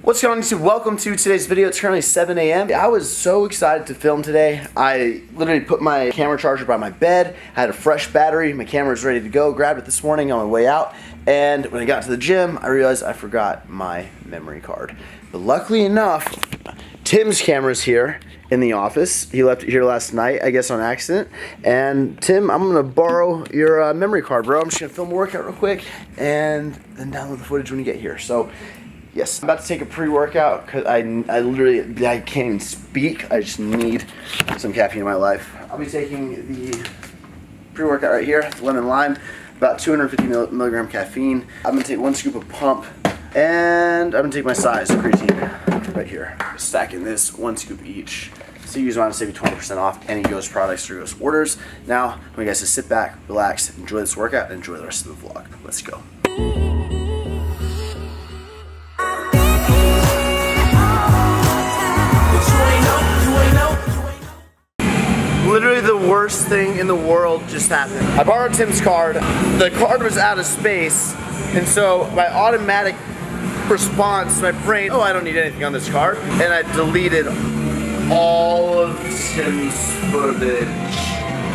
What's going on YouTube? Welcome to today's video. It's currently 7 a.m. I was so excited to film today. I literally put my camera charger by my bed. I had a fresh battery. My camera was ready to go. Grabbed it this morning on my way out. And when I got to the gym, I realized I forgot my memory card. But luckily enough, Tim's camera's here in the office. He left it here last night, I guess on accident. And Tim, I'm gonna borrow your memory card, bro. I'm just gonna film a workout real quick and then download the footage when you get here. So yes, I'm about to take a pre-workout because I can't even speak. I just need some caffeine in my life. I'll be taking the pre-workout right here, lemon lime, about 250 milligram caffeine. I'm gonna take 1 scoop of pump, and I'm gonna take my size creatine right here. Stacking this 1 scoop each. So you want to save you 20% off any Ghost products or Ghost orders. Now, I want you guys to sit back, relax, enjoy this workout, and enjoy the rest of the vlog. Let's go. Literally the worst thing in the world just happened. I borrowed Tim's card. The card was out of space, and so my automatic response, my brain, oh, I don't need anything on this card, and I deleted all of Tim's footage.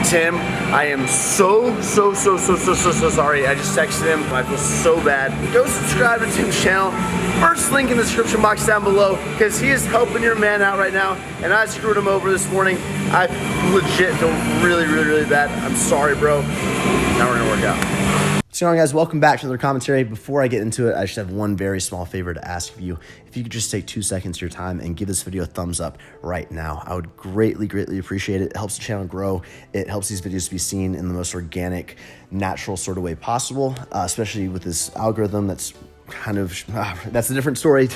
Tim, I am so sorry. I just texted him. I feel so bad. Go subscribe to Tim's channel. First link in the description box down below, because he is helping your man out right now, and I screwed him over this morning. I legit feel really bad. I'm sorry, bro. Now we're gonna work out. What's going on, guys? Welcome back to another commentary. Before I get into it, I just have one very small favor to ask of you. If you could just take 2 seconds of your time and give this video a thumbs up right now, I would greatly appreciate it. It helps the channel grow. It helps these videos be seen in the most organic, natural sort of way possible, especially with this algorithm that's kind of, that's a different story.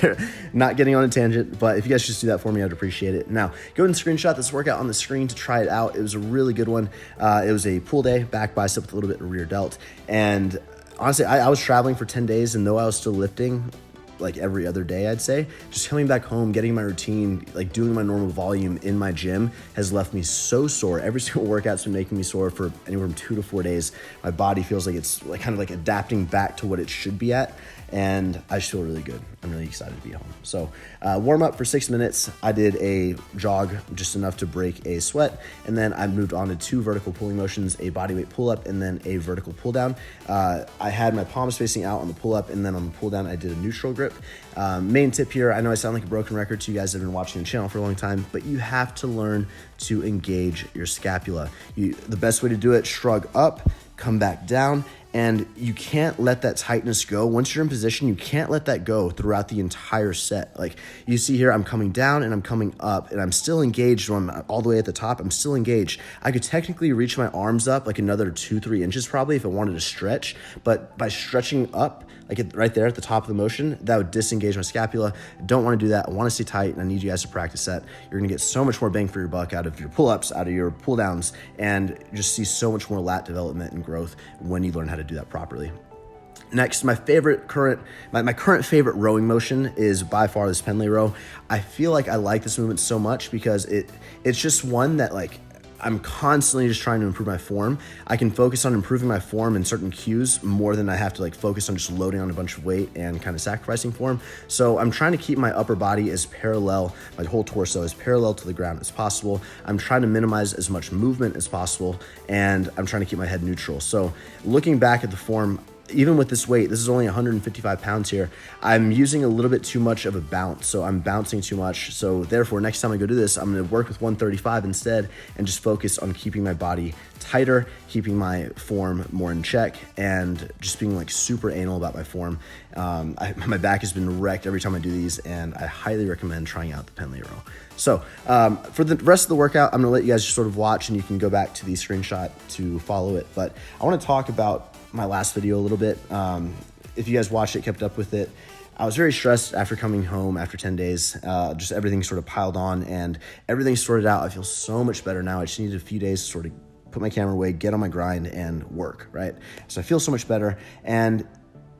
Not getting on a tangent, but if you guys just do that for me, I'd appreciate it. Now, go ahead and screenshot this workout on the screen to try it out. It was a really good one. It was a pull day, back bicep with a little bit of rear delt. And honestly, I was traveling for 10 days, and though I was still lifting like every other day, I'd say, just coming back home, getting my routine, like doing my normal volume in my gym has left me so sore. Every single workout's been making me sore for anywhere from 2 to 4 days. My body feels like it's like kind of like adapting back to what it should be at, and I just feel really good. I'm really excited to be home. So warm up for 6 minutes. I did a jog, just enough to break a sweat, and then I moved on to 2 vertical pulling motions, a bodyweight pull up and then a vertical pull down. I had my palms facing out on the pull up, and then on the pull down I did a neutral grip. Main tip here, I know I sound like a broken record to you guys that have been watching the channel for a long time, but you have to learn to engage your scapula. The best way to do it, shrug up, come back down, and you can't let that tightness go. Once you're in position, you can't let that go throughout the entire set. Like you see here, I'm coming down and I'm coming up, and I'm still engaged. When I'm all the way at the top, I'm still engaged. I could technically reach my arms up like another 2-3 inches probably if I wanted to stretch, but by stretching up, like right there at the top of the motion, that would disengage my scapula. I don't want to do that. I want to stay tight, and I need you guys to practice that. You're going to get so much more bang for your buck out of your pull-ups, out of your pull-downs, and just see so much more lat development and growth when you learn how to do that properly. Next, my current favorite rowing motion is by far this Pendlay row. I feel like I like this movement so much because it's just one that, like, I'm constantly just trying to improve my form. I can focus on improving my form in certain cues more than I have to like focus on just loading on a bunch of weight and kind of sacrificing form. So I'm trying to keep my upper body as parallel, my whole torso as parallel to the ground as possible. I'm trying to minimize as much movement as possible, and I'm trying to keep my head neutral. So looking back at the form, even with this weight, this is only 155 pounds here, I'm using a little bit too much of a bounce. So I'm bouncing too much. So therefore, next time I go do this, I'm gonna work with 135 instead and just focus on keeping my body tighter, keeping my form more in check, and just being like super anal about my form. My back has been wrecked every time I do these, and I highly recommend trying out the Pendlay row. So for the rest of the workout, I'm gonna let you guys just sort of watch, and you can go back to the screenshot to follow it. But I wanna talk about my last video a little bit. If you guys watched it, kept up with it, I was very stressed after coming home after 10 days. Just everything sort of piled on, and everything's sorted out. I feel so much better now. I just needed a few days to sort of put my camera away, get on my grind, and work, right? So I feel so much better. And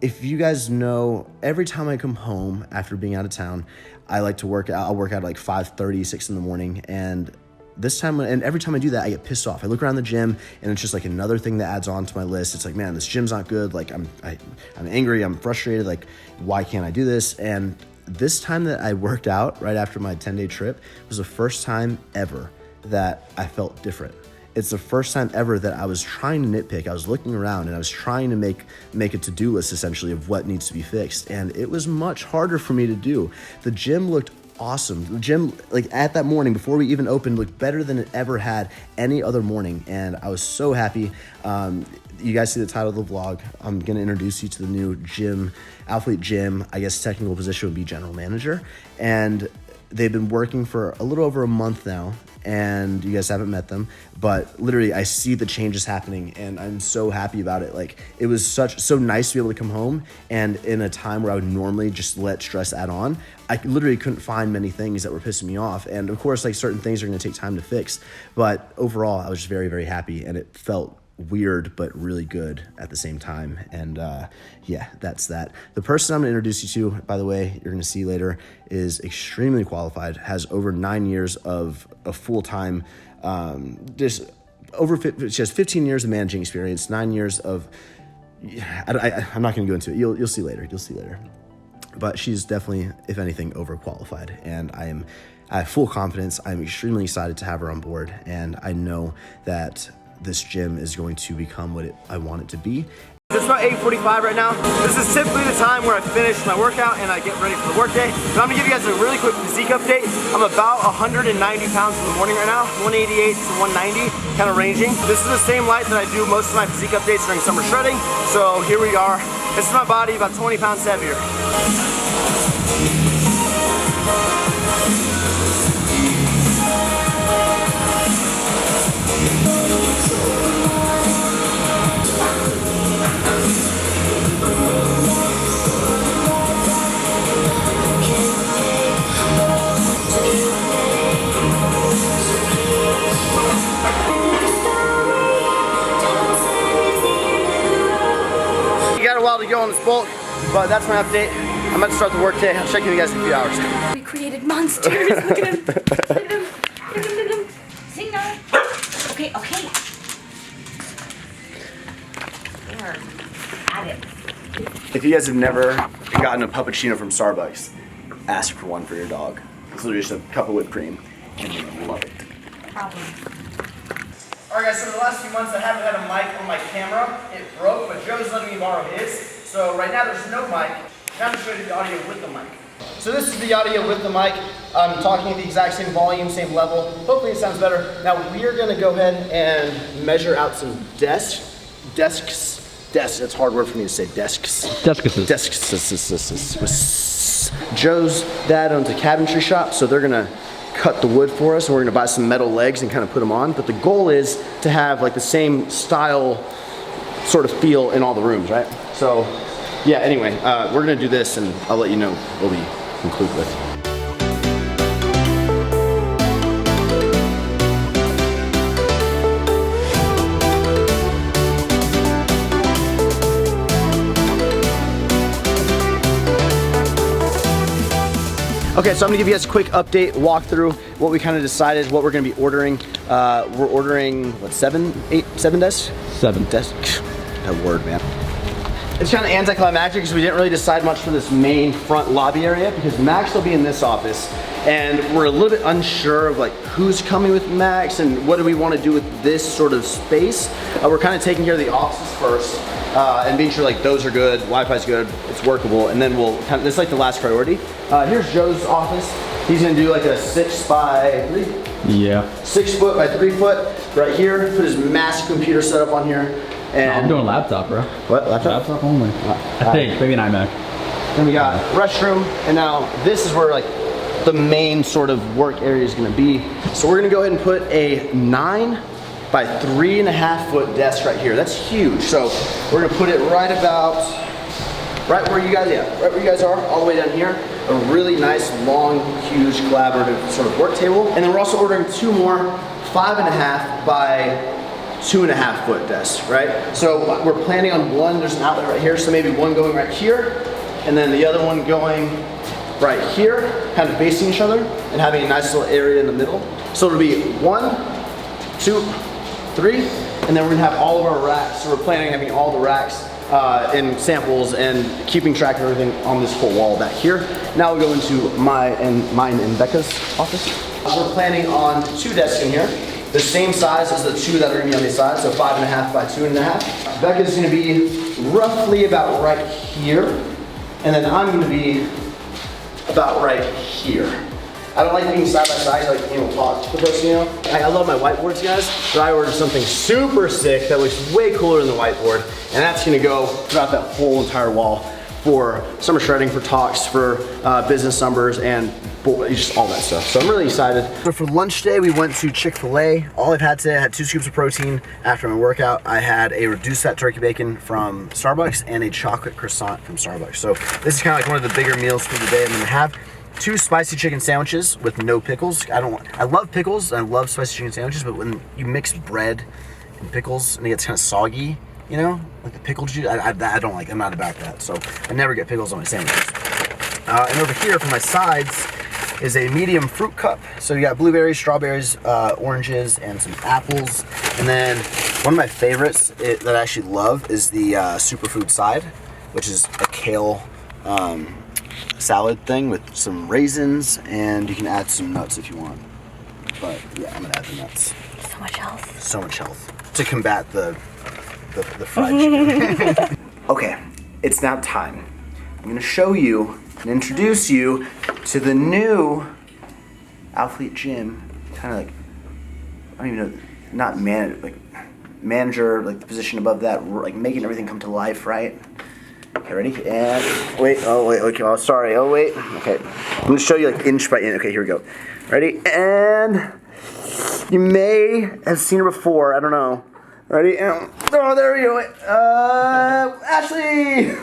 if you guys know, every time I come home after being out of town, I like to work out. I'll work out at like 5:30, 6 in the morning, and this time, and every time I do that, I get pissed off. I look around the gym, and it's just like another thing that adds on to my list. It's like, man, this gym's not good. Like I'm angry, I'm frustrated. Like, why can't I do this? And this time that I worked out right after my 10-day trip was the first time ever that I felt different. It's the first time ever that I was trying to nitpick. I was looking around and I was trying to make a to-do list essentially of what needs to be fixed. And it was much harder for me to do. The gym looked awesome. The gym, like at that morning before we even opened, looked better than it ever had any other morning. And I was so happy. You guys see the title of the vlog. I'm gonna introduce you to the new gym, Alphalete gym. I guess technical position would be general manager. And they've been working for a little over a month now, and you guys haven't met them, but literally I see the changes happening and I'm so happy about it. Like, it was so nice to be able to come home, and in a time where I would normally just let stress add on, I literally couldn't find many things that were pissing me off. And of course, like, certain things are gonna take time to fix, but overall I was just very, very happy, and it felt weird but really good at the same time. And yeah, that's that. The person I'm gonna introduce you to, by the way, you're gonna see later, is extremely qualified, has over 9 years of a full-time she has 15 years of managing experience, 9 years of I'm not gonna go into it. You'll see later. But she's definitely, if anything, overqualified, and I have full confidence. I'm extremely excited to have her on board, and I know that this gym is going to become what I want it to be. It's about 8:45 right now. This is typically the time where I finish my workout and I get ready for the workday. But I'm gonna give you guys a really quick physique update. I'm about 190 pounds in the morning right now, 188 to 190, kind of ranging. This is the same light that I do most of my physique updates during summer shredding. So here we are. This is my body, about 20 pounds heavier. To go on this bulk, but that's my update. I'm about to start the work day. I'll check in with you guys in a few hours. We created monsters. Look at him. Look at him. Look at him. Sing now. Okay, okay. There. At it. If you guys have never gotten a puppuccino from Starbucks, ask for one for your dog. It's literally just a cup of whipped cream, and you love it. Probably. Alright guys, so the last few months I haven't had a mic on my camera. It broke, but Joe's letting me borrow his. So right now there's no mic. Now I'm going to show you the audio with the mic. So this is the audio with the mic. I'm talking at the exact same volume, same level. Hopefully it sounds better. Now we are going to go ahead and measure out some desks. That's a hard word for me to say. Desks. Joe's dad owns a cabinetry shop, so they're going to cut the wood for us, and we're gonna buy some metal legs and kind of put them on. But the goal is to have like the same style sort of feel in all the rooms, right? So yeah, anyway, we're gonna do this and I'll let you know what we conclude with. Okay, so I'm gonna give you guys a quick update, walk through what we kind of decided, what we're gonna be ordering. We're ordering, what, seven desks? 7 desks. That word, man. It's kind of anticlimactic because we didn't really decide much for this main front lobby area because Max will be in this office, and we're a little bit unsure of like who's coming with Max and what do we want to do with this sort of space. We're kind of taking care of the offices first and being sure like those are good, Wi-Fi's good, it's workable, and then we'll kind of, this is like the last priority. Here's Joe's office. He's gonna do like a 6 by 3? Yeah. 6 foot by 3 foot right here. Put his massive computer setup on here. And no, I'm doing laptop, bro. What, laptop? Laptop only. I think, maybe an iMac. Then we got restroom, and now this is where like the main sort of work area is gonna be. So we're gonna go ahead and put a 9 by 3.5 foot desk right here. That's huge. So we're gonna put it right where you guys, right where you guys are, all the way down here. A really nice, long, huge, collaborative sort of work table. And then we're also ordering 2 more 5.5 by 2.5 foot desks, right? So we're planning on one, there's an outlet right here, so maybe one going right here, and then the other one going right here, kind of facing each other, and having a nice little area in the middle. So it'll be 1, 2, 3, and then we're gonna have all of our racks. So we're planning on having all the racks in samples and keeping track of everything on this whole wall back here. Now we'll go into mine and Becca's office. We're planning on 2 desks in here, the same size as the 2 that are gonna be on the side, so 5.5 by 2.5. Becca's gonna be roughly about right here, and then I'm gonna be about right here. I don't like being side by side, I like being able to talk to the person, you know? I love my whiteboards, guys, so I ordered something super sick that looks way cooler than the whiteboard, and that's gonna go throughout that whole entire wall for summer shredding, for talks, for business numbers, and just all that stuff. So I'm really excited. So for lunch today, we went to Chick-fil-A. All I've had today, I had 2 scoops of protein. After my workout, I had a reduced fat turkey bacon from Starbucks and a chocolate croissant from Starbucks. So this is kind of like one of the bigger meals for the day I'm gonna have. 2 spicy chicken sandwiches with no pickles. I love pickles, and I love spicy chicken sandwiches, but when you mix bread and pickles and it gets kind of soggy, you know, like the pickle juice, I don't like, I'm not about that. So I never get pickles on my sandwiches. And over here for my sides is a medium fruit cup. So you got blueberries, strawberries, oranges, and some apples. And then one of my favorites that I actually love is the superfood side, which is a kale salad thing with some raisins, and you can add some nuts if you want. But yeah, I'm gonna add the nuts. So much health. So much health to combat the fried chicken. Okay, it's now time. I'm gonna show you and introduce you to the new Alphalete gym. Kind of like, I don't even know, not manager, like the position above that, like making everything come to life, right? Okay, ready? And wait, okay, oh, sorry, oh wait, okay. I'm gonna show you like inch by inch. Okay, here we go. Ready? And you may have seen her before, I don't know. Ready? And, oh, there we go. Ashley!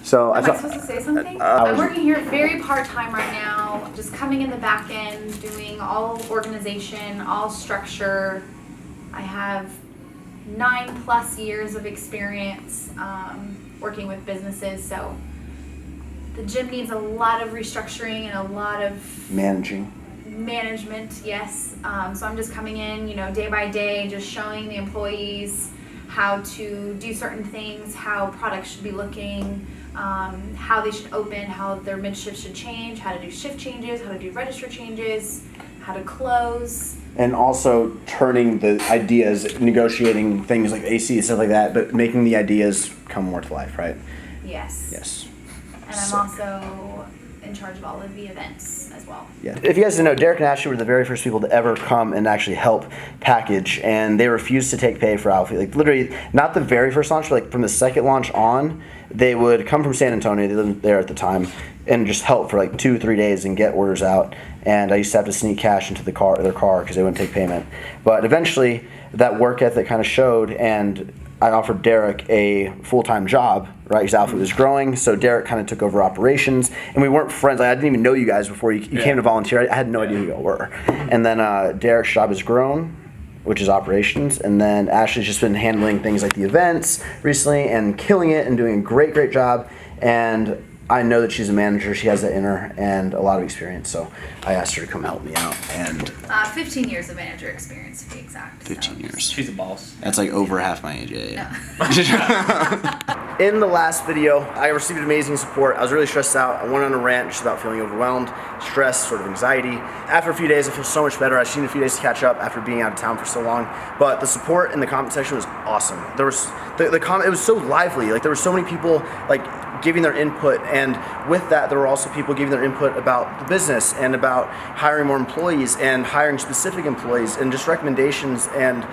So Am I supposed to say something? I'm working here very part-time right now, just coming in the back end, doing all organization, all structure. I have 9+ years of experience working with businesses, so the gym needs a lot of restructuring and a lot of management, yes. So I'm just coming in, you know, day by day, just showing the employees how to do certain things, how products should be looking, how they should open, how their mid-shift should change, how to do shift changes, how to do register changes, how to close. And also turning the ideas, negotiating things like AC and stuff like that, but making the ideas come more to life, right? Yes. Yes. And I'm also in charge of all of the events as well. Yeah. If you guys didn't know, Derek and Ashley were the very first people to ever come and actually help package, and they refused to take pay for Alphalete. Like literally, not the very first launch, but like from the second launch on, they would come from San Antonio, they lived there at the time, and just help for like 2-3 days and get orders out. And I used to have to sneak cash into their car because they wouldn't take payment. But eventually, that work ethic kind of showed, and I offered Derek a full-time job, right? Because Alphalete was growing, so Derek kind of took over operations, and we weren't friends. Like, I didn't even know you guys before you came to volunteer. I had no idea who you all were. And then Derek's job has grown, which is operations, and then Ashley's just been handling things like the events recently and killing it and doing a great, great job. And I know that she's a manager, she has that in her, and a lot of experience, so I asked her to come help me out. And 15 years of manager experience to be exact. 15 years. She's a boss. That's like over half my age, yeah. No. In the last video, I received amazing support. I was really stressed out. I went on a rant just about feeling overwhelmed, stress, sort of anxiety. After a few days, I feel so much better. I just need a few days to catch up after being out of town for so long. But the support in the comment section was awesome. There was the comment, it was so lively. Like there were so many people like giving their input, and with that there were also people giving their input about the business and about hiring more employees and hiring specific employees and just recommendations. And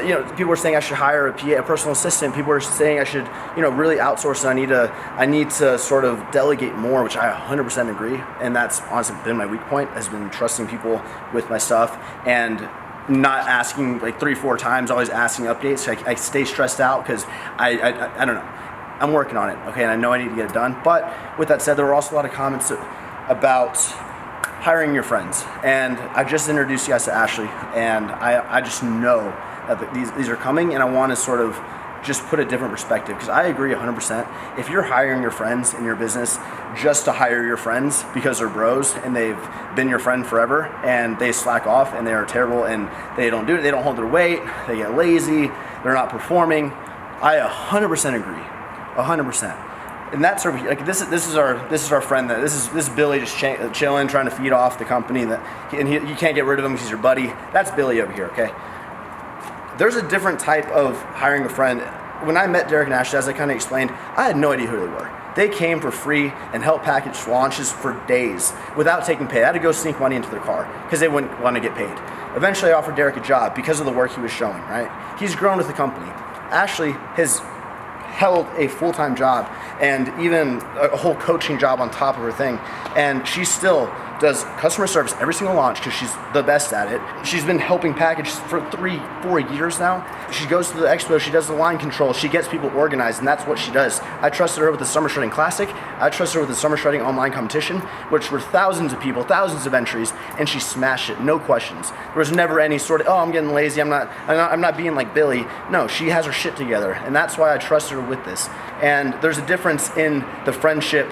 you know, people were saying I should hire a PA, a personal assistant. People were saying I should, you know, really outsource, and I need to sort of delegate more, which I 100% agree. And that's honestly been my weak point, has been trusting people with my stuff and not asking like 3-4 times, always asking updates. I stay stressed out because I don't know. I'm working on it, okay, and I know I need to get it done. But with that said, there were also a lot of comments about hiring your friends. And I just introduced you guys to Ashley, and I just know that these are coming, and I want to sort of just put a different perspective, because I agree 100%. If you're hiring your friends in your business just to hire your friends because they're bros and they've been your friend forever and they slack off and they are terrible and they don't do it, they don't hold their weight, they get lazy, they're not performing. I 100% agree, 100%. And that's our, like this is our friend that this is Billy just chilling, trying to feed off the company you can't get rid of him because he's your buddy. That's Billy over here, okay? There's a different type of hiring a friend. When I met Derek and Ashley, as I kind of explained, I had no idea who they were. They came for free and helped package launches for days without taking pay. I had to go sneak money into their car because they wouldn't want to get paid. Eventually, I offered Derek a job because of the work he was showing, right? He's grown with the company. Ashley has held a full-time job and even a whole coaching job on top of her thing. And she still does customer service every single launch because she's the best at it. She's been helping package for 3-4 years now. She goes to the expo, she does the line control, she gets people organized, and that's what she does. I trusted her with the Summer Shredding Classic. I trusted her with the Summer Shredding online competition, which were thousands of people, thousands of entries, and she smashed it, no questions. There was never any sort of, oh, I'm getting lazy, I'm not being like Billy. No, she has her shit together, and that's why I trusted her with this. And there's a difference in the friendship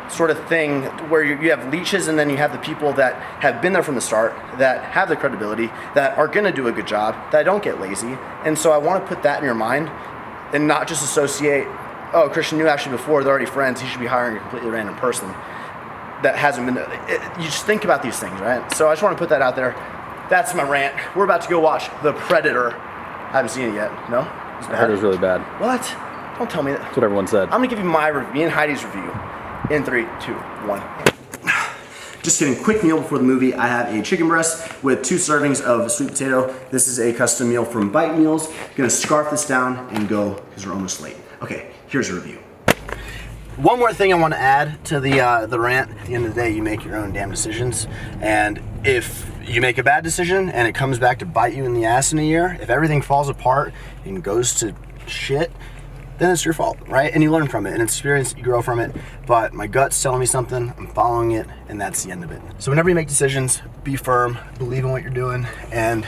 sort of thing where you have leeches and then you have the people that have been there from the start, that have the credibility, that are gonna do a good job, that don't get lazy. And so I wanna put that in your mind and not just associate, oh, Christian knew Ashley before, they're already friends, he should be hiring a completely random person that hasn't been, you just think about these things, right? So I just wanna put that out there. That's my rant. We're about to go watch The Predator. I haven't seen it yet, no? I heard it was really bad. What? Don't tell me that. That's what everyone said. I'm gonna give you my review, me and Heidi's review. In 3, 2, 1. Just kidding, quick meal before the movie. I have a chicken breast with 2 servings of sweet potato. This is a custom meal from Bite Meals. Gonna scarf this down and go because we're almost late. Okay, here's a review. One more thing I want to add to the rant. At the end of the day, you make your own damn decisions. And if you make a bad decision and it comes back to bite you in the ass in a year, if everything falls apart and goes to shit, then it's your fault, right? And you learn from it, and experience, you grow from it. But my gut's telling me something, I'm following it, and that's the end of it. So whenever you make decisions, be firm, believe in what you're doing, and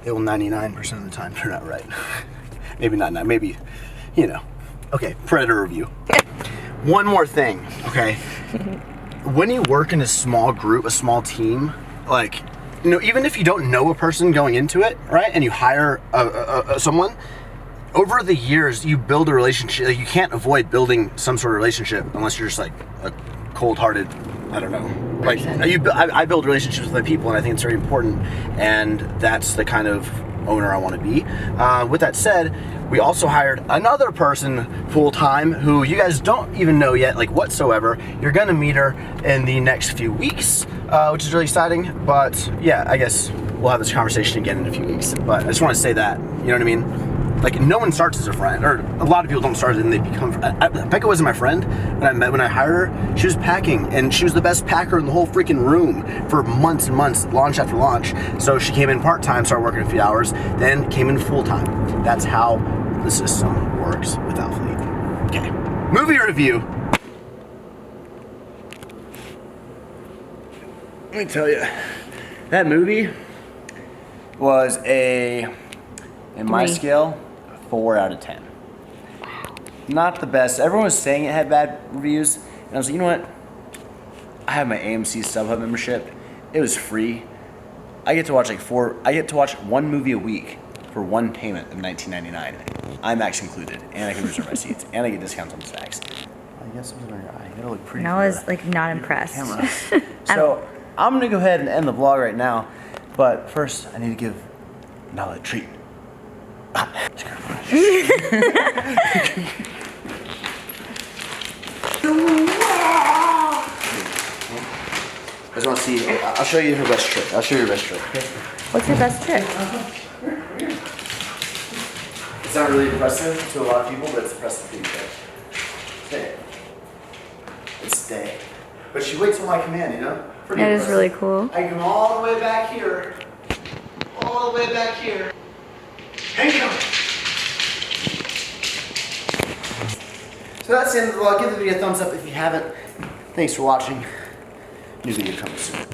it will 99% of the time turn out right. Maybe not, maybe, you know. Okay, Predator review. One more thing, okay? When you work in a small group, a small team, like, you know, even if you don't know a person going into it, right, and you hire someone, over the years, you build a relationship. Like, you can't avoid building some sort of relationship unless you're just like a cold-hearted, I don't know. Like, I build relationships with my people, and I think it's very important, and that's the kind of owner I want to be. With that said, we also hired another person full-time who you guys don't even know yet, like whatsoever. You're gonna meet her in the next few weeks, which is really exciting. But yeah, I guess we'll have this conversation again in a few weeks. But I just want to say that, you know what I mean? Like, no one starts as a friend, or a lot of people don't start and they become. Becca wasn't my friend when I hired her. She was packing, and she was the best packer in the whole freaking room for months and months, launch after launch. So she came in part-time, started working a few hours, then came in full-time. That's how the system works with Alphalete. Okay, movie review. Let me tell you, that movie was in my scale, 4 out of 10. Not the best. Everyone was saying it had bad reviews, and I was like, you know what? I have my AMC StubHub membership. It was free. I get to watch I get to watch one movie a week for one payment of $19.99. IMAX included, and I can reserve my seats, and I get discounts on snacks. I guess it was on your eye. It'll look pretty. I was like not impressed. Camera. So I'm gonna go ahead and end the vlog right now, but first I need to give Nala a treat. I just want to see. I'll show you her best trick. I'll show you her best trick. Okay? What's your best trick? It's not really impressive to a lot of people, but it's impressive to you guys. Stay. It's stay. But she waits on my command, you know? Pretty That impressive. is really cool. I come all the way back here. All the way back here. Handcuff. So that's the end of the vlog. Give the video a thumbs up if you haven't. Thanks for watching. New video coming soon.